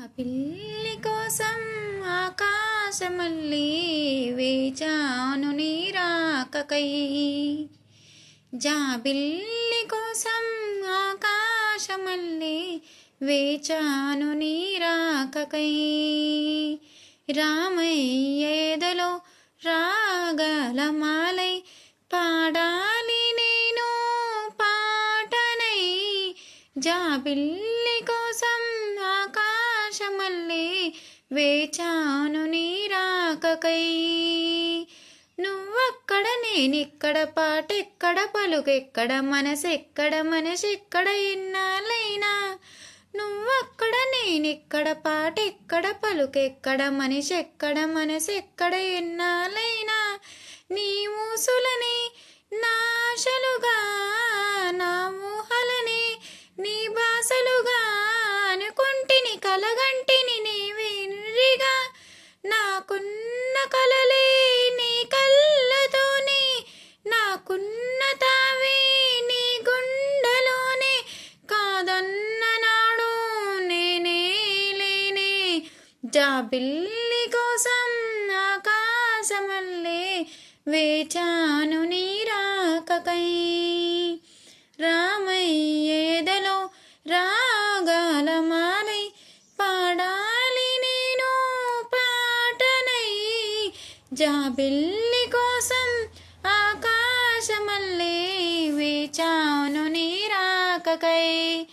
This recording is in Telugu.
పిల్లి కోసం ఆకాశమల్లి వేచాను నీ రాకకై. జాబిల్లి కోసం ఆకాశమల్లి వేచాను నీ రాకకై. రామయ్యేదలో రాగలమాలై పాడాలి నేను పాటనై. జాబిల్లి కోసం ఆకాశమల్లి వేచాను నీ రాకకై. నువ్వక్కడ నేనిక్కడ పాటెక్కడ పలుకెక్కడ మనసెక్కడ మనసెక్కడ ఎన్నాళ్ళైనా. నువ్వక్కడ నేనిక్కడ పాటెక్కడ పలుకెక్కడ మనిషెక్కడ మనసెక్కడ ఎన్నాళ్ళైనా. నీ ఊసులని నాశలుగా నా ఊహలని నీ బాసలుగా అనుకుంటిని కలగంటిని నీ వెర్రిగా. నాకున్న కలలే నీ కళ్ళతోనే నాకున్న తావే నీ గుండెలోనే. కాదన్న నాడు నేనే లేనే. జాబిల్లి కోసం ఆకాశమల్లే వేచాను నీ రాకకై. రామయ్యేదలో రాగాలమాలై పాడాలి నేను పాటనై. జాబిల్లి కోసం ఆకాశమల్లే వేచాను నీ రాకకై.